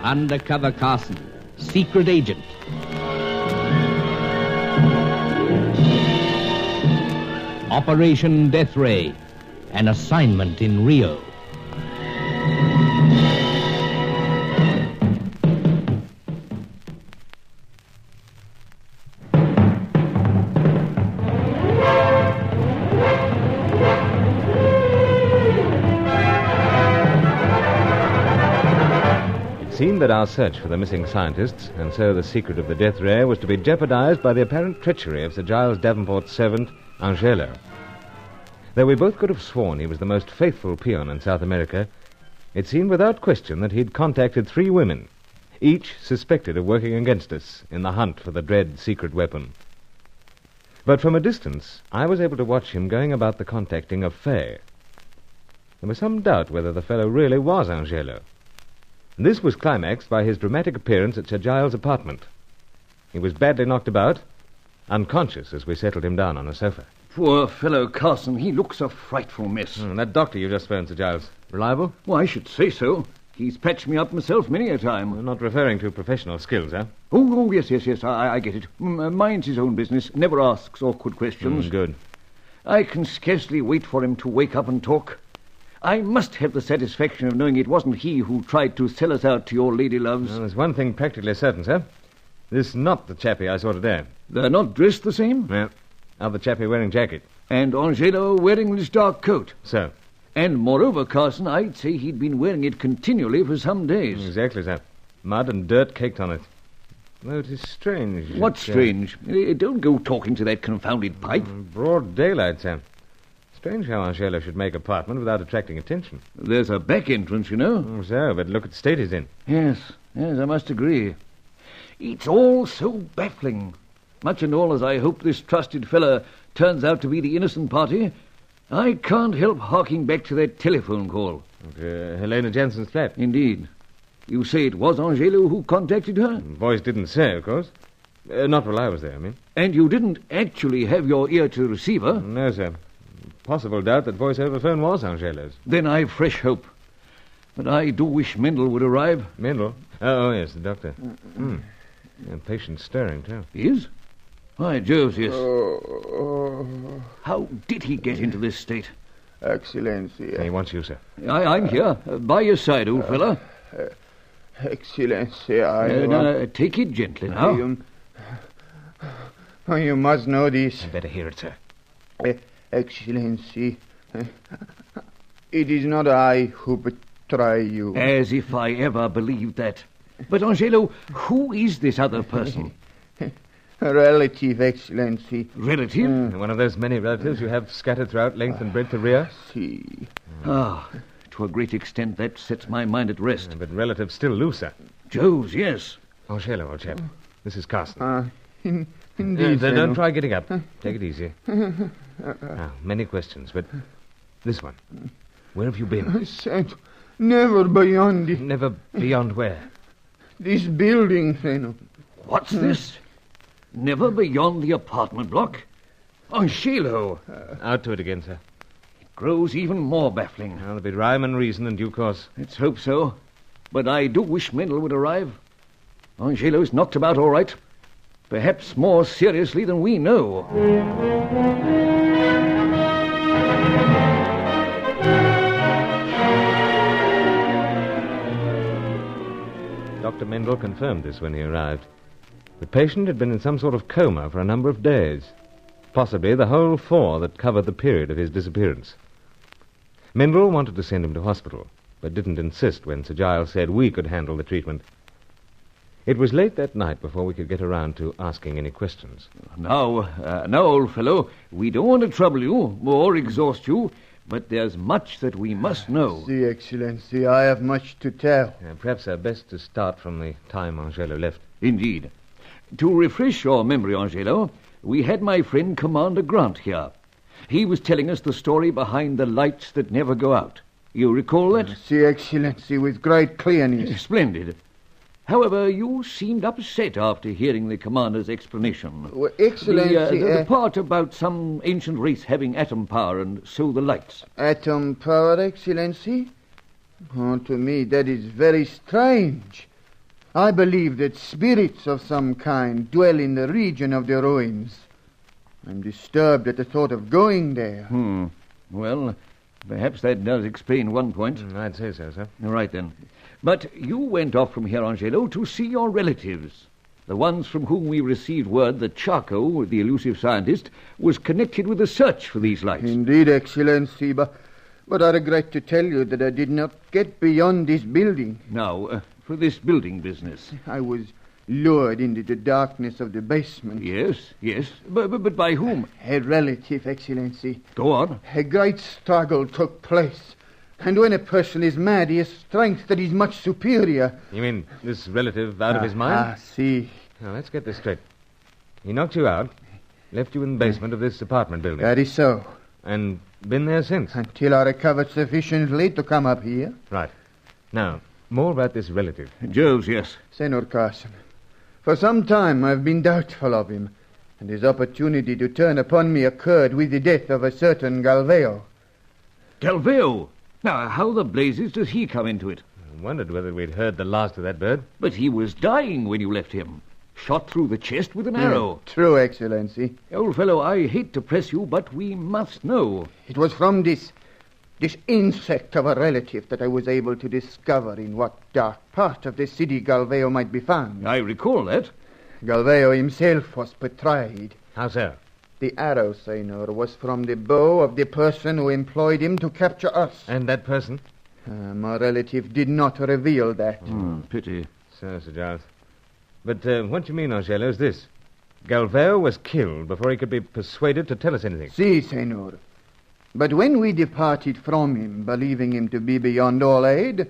Undercover Carson, secret agent. Operation Deathray, an assignment in Rio. It seemed that our search for the missing scientists, and so the secret of the Deathray, was to be jeopardized by the apparent treachery of Sir Giles Davenport's servant, Angelo. Though we both could have sworn he was the most faithful peon in South America, it seemed without question that he'd contacted 3 women, each suspected of working against us in the hunt for the dread secret weapon. But from a distance, I was able to watch him going about the contacting of Faye. There was some doubt whether the fellow really was Angelo. This was climaxed by his dramatic appearance at Sir Giles' apartment. He was badly knocked about, unconscious as we settled him down on a sofa. Poor fellow Carson, he looks a frightful mess. That doctor you just phoned, Sir Giles, reliable? Well, I should say so. He's patched me up myself many a time. You're not referring to professional skills, eh? Oh, yes, I get it. Mind's his own business, never asks awkward questions. Good. I can scarcely wait for him to wake up and talk. I must have the satisfaction of knowing it wasn't he who tried to sell us out to your lady loves. Well, there's one thing practically certain, sir. This is not the chappie I saw today. They're not dressed the same? Yeah. Other chappie wearing jacket. And Angelo wearing this dark coat. So? And moreover, Carson, I'd say he'd been wearing it continually for some days. Exactly, sir. Mud and dirt caked on it. Though it is strange. What's strange? Don't go talking to that confounded pipe. Broad daylight, sir. Strange how Angelo should make apartment without attracting attention. There's a back entrance, you know. So, but look at the state he's in. Yes, I must agree. It's all so baffling. Much and all as I hope this trusted fella turns out to be the innocent party, I can't help harking back to that telephone call. Helena Jensen's flat. Indeed. You say it was Angelo who contacted her? Voice didn't say, of course. Not while I was there, I mean. And you didn't actually have your ear to the receiver? No, sir. Possible doubt that voice over phone was Angelo's. Then I've fresh hope. But I do wish Mendel would arrive. Mendel? Oh, yes, the doctor. Patient stirring, too. He is? Why, Joves, yes. How did he get into this state? Excellency. He wants you, sir. I'm here. By your side, old fella. Excellency, take it gently now. You must know this. I better hear it, sir. Excellency, it is not I who betray you. As if I ever believed that. But, Angelo, who is this other person? A relative, Excellency. Relative? One of those many relatives you have scattered throughout length and breadth of Rio? See. To a great extent, that sets my mind at rest. But relatives still looser. Joves, yes. Angelo, old chap. This is Carson. Indeed. Don't try getting up. Take it easy. Many questions, but this one. Where have you been? I said, never beyond it. Never beyond where? This building, Zeno. What's this? Never beyond the apartment block? Angelo. Out to it again, sir. It grows even more baffling. There'll be rhyme and reason in due course. Let's hope so. But I do wish Mendel would arrive. Angelo's knocked about all right. Perhaps more seriously than we know. Dr. Mendel confirmed this when he arrived. The patient had been in some sort of coma for a number of days, possibly the whole 4 that covered the period of his disappearance. Mendel wanted to send him to hospital, but didn't insist when Sir Giles said we could handle the treatment. It was late that night before we could get around to asking any questions. Now, old fellow, we don't want to trouble you or exhaust you, but there's much that we must know. See, Excellency, I have much to tell. Perhaps best to start from the time Angelo left. Indeed. To refresh your memory, Angelo, we had my friend Commander Grant here. He was telling us the story behind the lights that never go out. You recall that? See, Excellency, with great clearness. Splendid. However, you seemed upset after hearing the commander's explanation. Well, Excellency... The part about some ancient race having atom power and so the lights. Atom power, Excellency? Oh, to me, that is very strange. I believe that spirits of some kind dwell in the region of the ruins. I'm disturbed at the thought of going there. Well, perhaps that does explain one point. I'd say so, sir. Right then. But you went off from here, Angelo, to see your relatives. The ones from whom we received word that Charco, the elusive scientist, was connected with the search for these lights. Indeed, Excellency, but I regret to tell you that I did not get beyond this building. Now, for this building business. I was lured into the darkness of the basement. Yes. But by whom? A relative, Excellency. Go on. A great struggle took place. And when a person is mad, he has strength that is much superior. You mean this relative out of his mind? See. Now, let's get this straight. He knocked you out, left you in the basement of this apartment building. That is so. And been there since? Until I recovered sufficiently to come up here. Right. Now, more about this relative. Joves, yes. Senor Carson, for some time I've been doubtful of him, and his opportunity to turn upon me occurred with the death of a certain Galveo. Galveo? Now, how the blazes does he come into it? I wondered whether we'd heard the last of that bird. But he was dying when you left him. Shot through the chest with an arrow. True, Excellency. Old fellow, I hate to press you, but we must know. It was from this insect of a relative that I was able to discover in what dark part of the city Galveo might be found. I recall that. Galveo himself was betrayed. How so? The arrow, Senor, was from the bow of the person who employed him to capture us. And that person? My relative did not reveal that. Pity. So, Sir Giles. But what you mean, Angelo, is this. Galveo was killed before he could be persuaded to tell us anything. Si, Senor. But when we departed from him, believing him to be beyond all aid,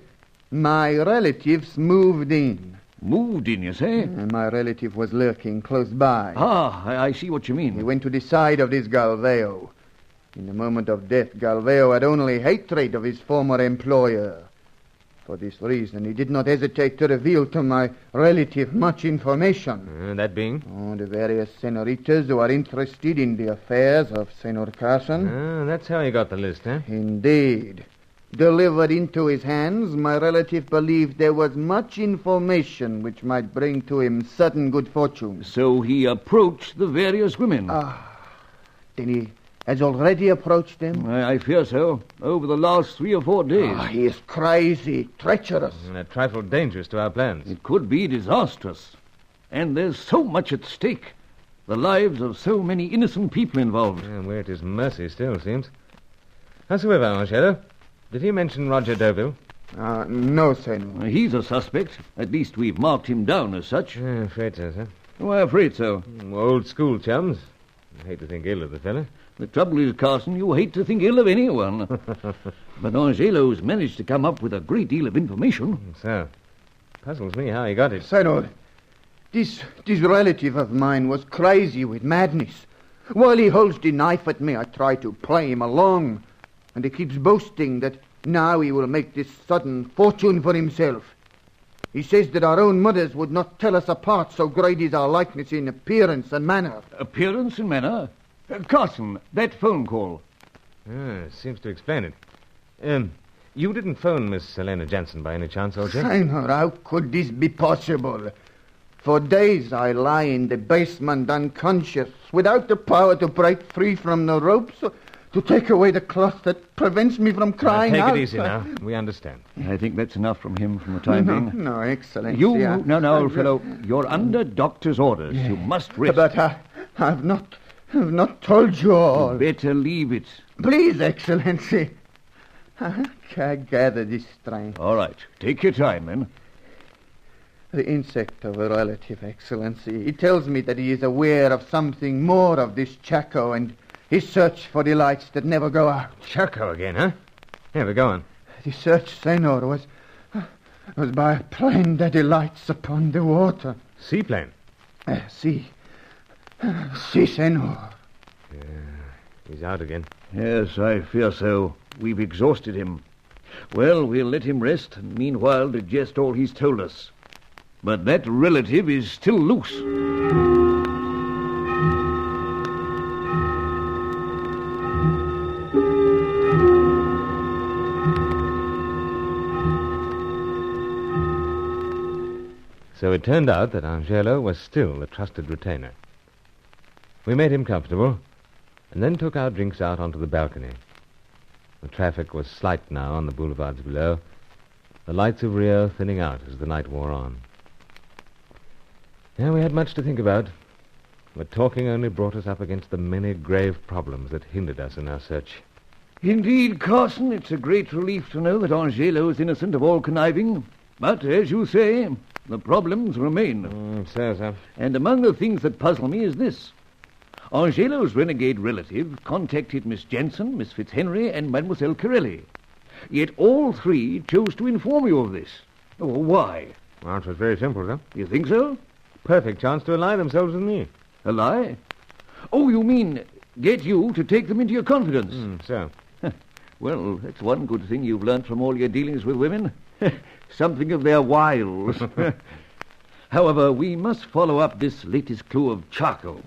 my relatives moved in. Moved in, you say? My relative was lurking close by. I see what you He mean. went to the side of this Galveo. In the moment of death, Galveo had only hatred of his former employer. For this reason, he did not hesitate to reveal to my relative much information. That being? The various senoritas who are interested in the affairs of Senor Carson. That's how he got the list, eh? Indeed. Delivered into his hands, my relative believed there was much information which might bring to him certain good fortune. So he approached the various women. Then he has already approached them? I fear so. Over the last 3 or 4 days. He is crazy, treacherous. And a trifle dangerous to our plans. It could be disastrous. And there's so much at stake. The lives of so many innocent people involved. We're at his mercy still, seems. Howsoever, Angelo, did he mention Roger Deauville? No, Senor. He's a suspect. At least we've marked him down as such. Afraid so, sir. We're afraid so. Old school chums. I hate to think ill of the fellow. The trouble is, Carson, you hate to think ill of anyone. But Angelo's managed to come up with a great deal of information. So, puzzles me how he got it. Senor, this relative of mine was crazy with madness. While he holds the knife at me, I try to play him along. And he keeps boasting that now he will make this sudden fortune for himself. He says that our own mothers would not tell us apart, so great is our likeness in appearance and manner. Appearance and manner? Carson, that phone call. Seems to explain it. You didn't phone Miss Helena Jansen by any chance, old chap? Senor, how could this be possible? For days I lie in the basement unconscious, without the power to break free from the ropes, to take away the cloth that prevents me from crying out. Take it easy now. We understand. I think that's enough from him for the time being. No, Excellency. No, old fellow. You're under doctor's orders. Yeah. You must rest. But I've not told you all. You better leave it. Please, Excellency. I gather this strength. All right. Take your time, then. The insect of a relative, Excellency. He tells me that he is aware of something more of this Chaco and his search for the lights that never go out. Chaco again, huh? Yeah, but go on. The search, Senor, was by a plane that alights upon the water. Seaplane? Si, Senor. He's out again. Yes, I fear so. We've exhausted him. Well, we'll let him rest, and meanwhile digest all he's told us. But that relative is still loose. So so it turned out that Angelo was still a trusted retainer. We made him comfortable, and then took our drinks out onto the balcony. The traffic was slight now on the boulevards below, the lights of Rio thinning out as the night wore on. Yeah, we had much to think about, but talking only brought us up against the many grave problems that hindered us in our search. Indeed, Carson, it's a great relief to know that Angelo is innocent of all conniving. But, as you say, the problems remain. So. And among the things that puzzle me is this. Angelo's renegade relative contacted Miss Jensen, Miss Fitzhenry, and Mademoiselle Corelli. Yet all three chose to inform you of this. Oh, why? Well, it was very simple, sir. You think so? Perfect chance to ally themselves with me. A lie? Oh, you mean get you to take them into your confidence? So. Well, that's one good thing you've learnt from all your dealings with women. Something of their wiles. However, we must follow up this latest clue of charcoal.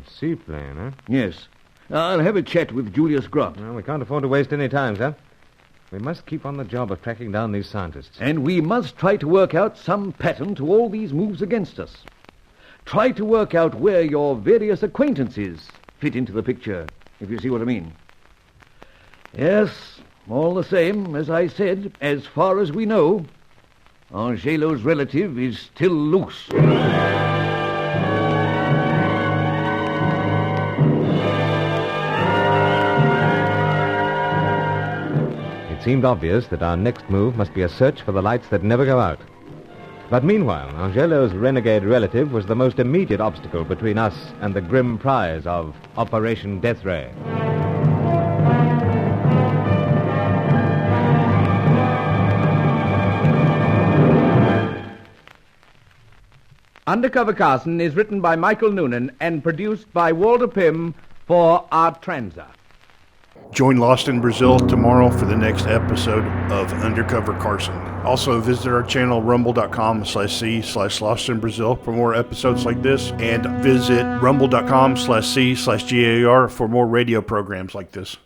Seaplane, huh? Yes. I'll have a chat with Julius Grant. Well, we can't afford to waste any time, sir. We must keep on the job of tracking down these scientists. And we must try to work out some pattern to all these moves against us. Try to work out where your various acquaintances fit into the picture, if you see what I mean. Yes, all the same, as I said, as far as we know, Angelo's relative is still loose. It seemed obvious that our next move must be a search for the lights that never go out. But meanwhile, Angelo's renegade relative was the most immediate obstacle between us and the grim prize of Operation Deathray. Undercover Carson is written by Michael Noonan and produced by Walter Pym for Artranza. Join Lost in Brazil tomorrow for the next episode of Undercover Carson. Also, visit our channel, rumble.com/c/Lost in Brazil for more episodes like this, and visit rumble.com/c/GAR for more radio programs like this.